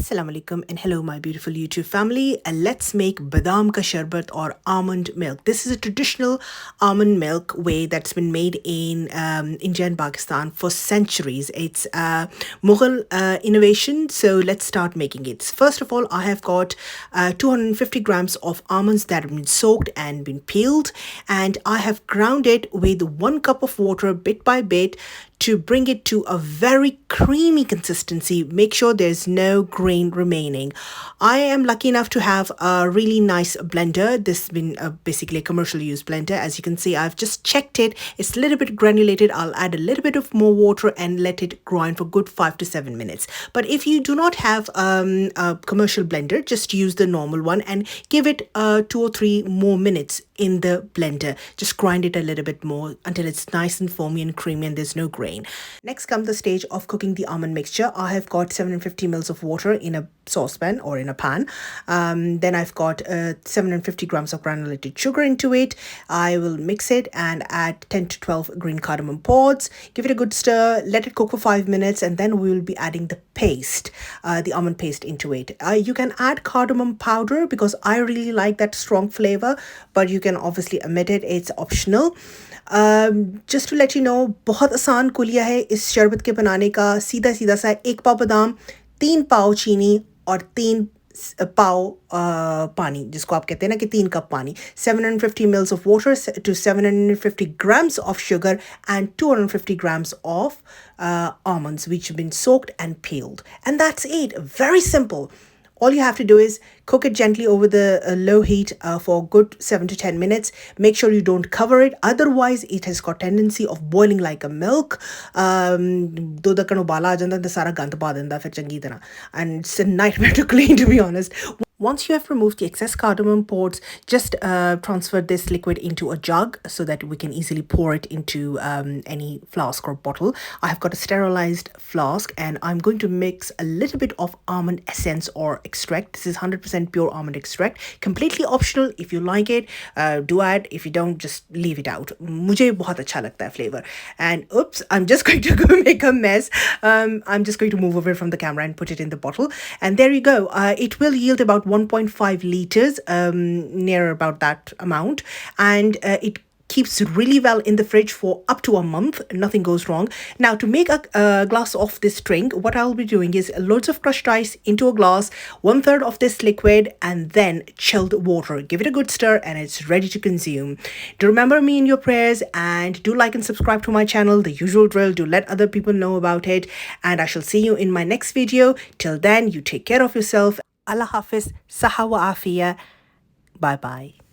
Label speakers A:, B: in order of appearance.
A: Assalamu alaikum and hello my beautiful YouTube family. Let's make Badam Sharbet or almond milk. This is a traditional almond milk way that's been made in India and Pakistan for centuries. It's a Mughal innovation, so let's start making it. First of all, I have got 250 grams of almonds that have been soaked and been peeled, and I have ground it with 1 cup of water bit by bit to bring it to a very creamy consistency. Make sure there's no grain remaining. I am lucky enough to have a really nice blender. This has been basically a commercial use blender. As you can see, I've just checked it. It's a little bit granulated. I'll add a little bit of more water and let it grind for good 5 to 7 minutes. But if you do not have a commercial blender, just use the normal one and give it 2 or 3 more minutes in the blender. Just grind it a little bit more until it's nice and foamy and creamy and there's no grain. Next comes the stage of cooking the almond mixture. I have got 750 ml of water in a saucepan or in a pan. Then I've got 750 grams of granulated sugar into it. I will mix it and add 10 to 12 green cardamom pods. Give it a good stir, let it cook for 5 minutes, and then we will be adding the paste, the almond paste into it. You can add cardamom powder because I really like that strong flavor, but you can obviously omit it. It's optional. Just to let you know, बहुत आसान कुलिया है इस शरबत के बनाने का. सीधा सीधा सा 1 पाव बादाम, 3 पाव चीनी और 3 पाव पानी, जिसको आप कहते हैं ना कि 3 कप पानी. 750 ml of water to 750 grams of sugar and 250 grams of almonds which have been soaked and peeled. And that's it. Very simple. All you have to do is cook it gently over the low heat for a good 7 to 10 minutes. Make sure you don't cover it. Otherwise, it has got tendency of boiling like a milk. Do dakkan ubala aa janda te sara gand pa denda fir changi tarah. And it's a nightmare to clean, to be honest. Once you have removed the excess cardamom pods, just transfer this liquid into a jug so that we can easily pour it into any flask or bottle. I have got a sterilized flask and I'm going to mix a little bit of almond essence or extract. This is 100% pure almond extract. Completely optional. If you like it, do add. If you don't, just leave it out. Mujhe bahut acha lagta hai flavor. And oops, I'm just going to go make a mess. I'm just going to move away from the camera and put it in the bottle. And there you go. It will yield about 1.5 liters, near about that amount, and it keeps really well in the fridge for up to a month. Nothing goes wrong. Now, to make a glass of this drink, what I'll be doing is loads of crushed ice into a glass, 1/3 of this liquid, and then chilled water. Give it a good stir and it's ready to consume. Do remember me in your prayers, and do like and subscribe to my channel. The usual drill. Do let other people know about it, and I shall see you in my next video. Till then, you take care of yourself. Allah Hafiz, Saha wa Afiya. Bye bye.